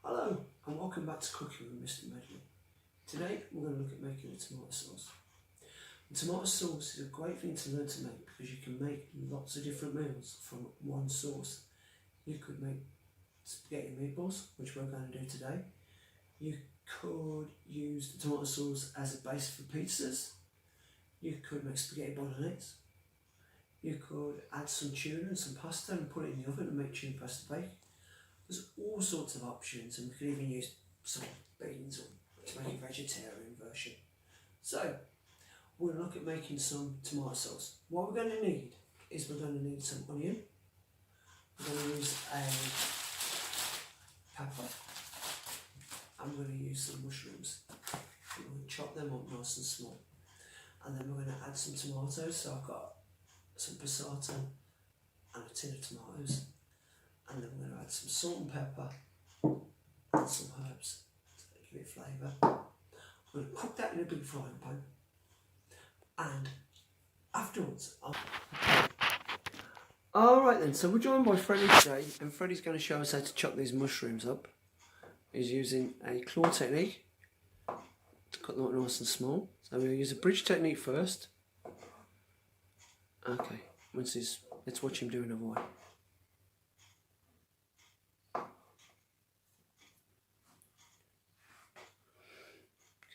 Hello and welcome back to Cooking with Mr. Medley. Today we're going to look at making a tomato sauce. And tomato sauce is a great thing to learn to make because you can make lots of different meals from one sauce. You could make spaghetti meatballs, which we're going to do today. You could use the tomato sauce as a base for pizzas. You could make spaghetti bolognese. You could add some tuna and some pasta and put it in the oven and make tuna pasta bake. There's all sorts of options, and we could even use some beans to make a vegetarian version. So, we're going to look at making some tomato sauce. What we're going to need is we're going to need some onion. We're going to use a pepper. And we're going to use some mushrooms. We're going to chop them up nice and small. And then we're going to add some tomatoes. So I've got some passata and a tin of tomatoes. And then we're going to add some salt and pepper and some herbs to give it flavour. We're going to cook that in a big frying pan, and afterwards Alright then, so we're joined by Freddie today, and Freddie's going to show us how to chop these mushrooms up. He's using a claw technique to cut them up nice and small. So we'll use a bridge technique first. Okay, let's watch him do another one.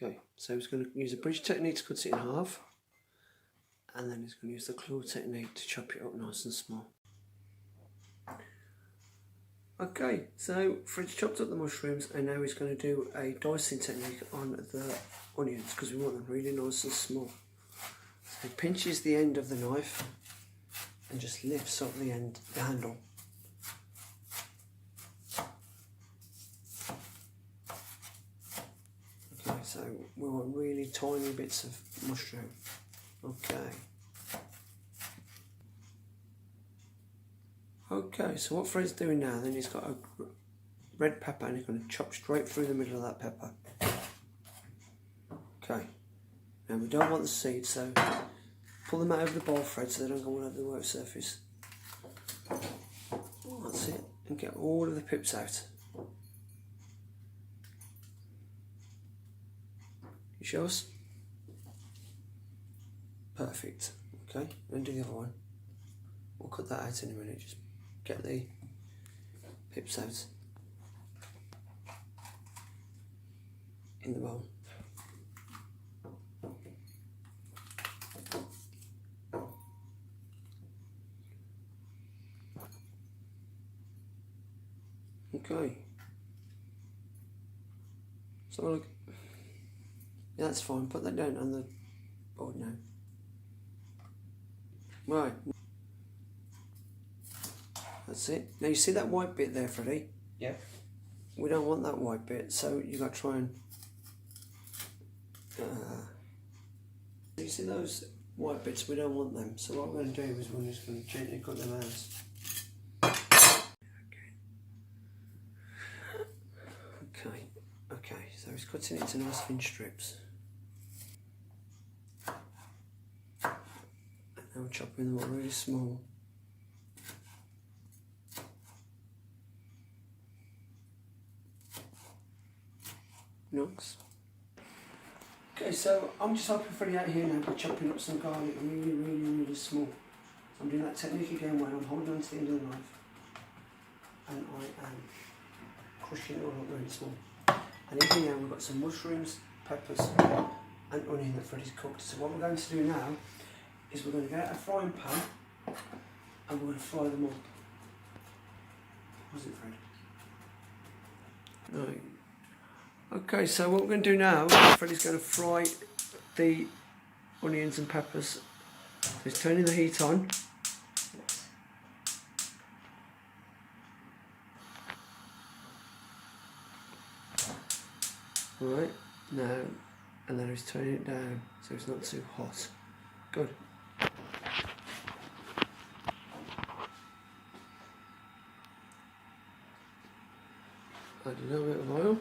Okay, so he's going to use a bridge technique to cut it in half, and then he's going to use the claw technique to chop it up nice and small. Okay, so Fred's chopped up the mushrooms, and now he's going to do a dicing technique on the onions because we want them really nice and small. So he pinches the end of the knife and just lifts up the handle. Okay, so we want really tiny bits of mushroom. Okay. Okay, so what Fred's doing now, then he's got a red pepper and he's going to chop straight through the middle of that pepper. Okay. Now we don't want the seeds, so pull them out of the bowl, Fred, so they don't go all over the work surface. That's it. And get all of the pips out. You show us? Perfect. Okay, and do the other one. We'll cut that out in a minute. Just get the pips out in the bowl. Okay. So look. Yeah, that's fine. Put that down on the board now. Right. That's it. Now you see that white bit there, Freddie? Yeah. We don't want that white bit, so you got to try and. You see those white bits? We don't want them. So what we're going to do is we're just going to gently cut them out. Okay. Okay. So he's cutting it into nice thin strips. Now we're chopping them up really small. Nice. Okay, so I'm just helping Freddie out here now by chopping up some garlic really small. So I'm doing that technique again where I'm holding on to the end of the knife and I am crushing it all up really small. And in here now we've got some mushrooms, peppers and onion that Freddie's cooked. So what we're going to do now is we're going to get out a frying pan and we're going to fry them up. How's it, Fred? Right. Okay, so what we're going to do now, Freddie's going to fry the onions and peppers. So he's turning the heat on. Right, now, and then he's turning it down so it's not too hot. Good. Add a little bit of oil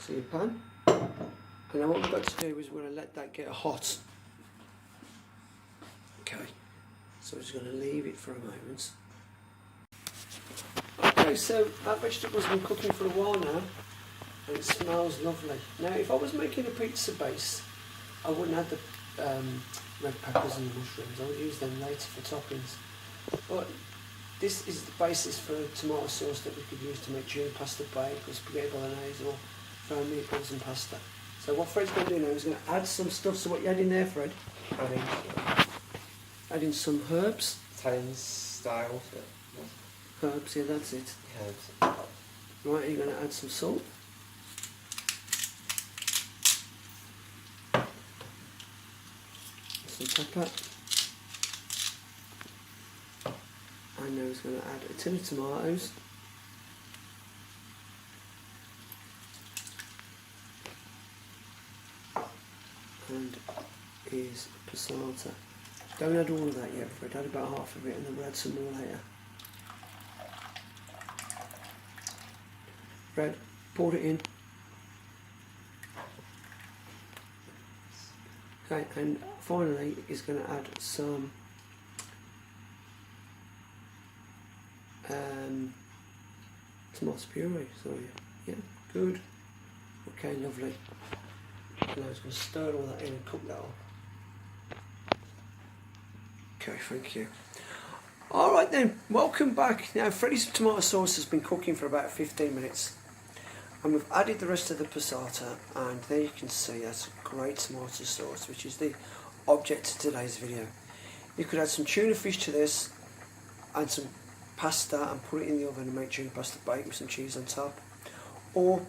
to your pan. And then what we've got to do is we're going to let that get hot. Okay, so we're just going to leave it for a moment. Okay, so that vegetable's been cooking for a while now. and it smells lovely. Now if I was making a pizza base, I wouldn't add the red peppers and the mushrooms. I would use them later for toppings. But this is the basis for a tomato sauce that we could use to make tuna pasta bake or spaghetti bolognese or fried meatballs and pasta. So what Fred's going to do now is going to add some stuff. So what you add in there, Fred? Adding some herbs. Italian style. Herbs, yeah, that's it. Herbs. Right, you're going to add some salt. Some pepper. And now he's going to add a tin of tomatoes. And his passata. Don't add all of that yet, Fred. Add about half of it and then we'll add some more later. Fred, pour it in. Okay, and finally he's going to add some tomato puree, sorry. Yeah, good. Okay, lovely. Now he's going to stir all that in and cook that up. Okay, thank you. Alright then, welcome back. Now Freddy's tomato sauce has been cooking for about 15 minutes. And we've added the rest of the passata, and there you can see that's a great tomato sauce, which is the object of today's video. You could add some tuna fish to this, add some pasta and put it in the oven and make tuna pasta bake with some cheese on top. Or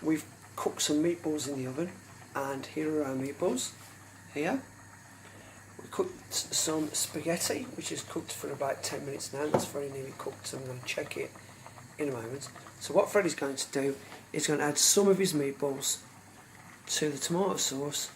we've cooked some meatballs in the oven, and here are our meatballs. Here. We cooked some spaghetti, which is cooked for about 10 minutes now. That's very nearly cooked, so I'm going to check it in a moment. So what Freddy's going to do is going to add some of his meatballs to the tomato sauce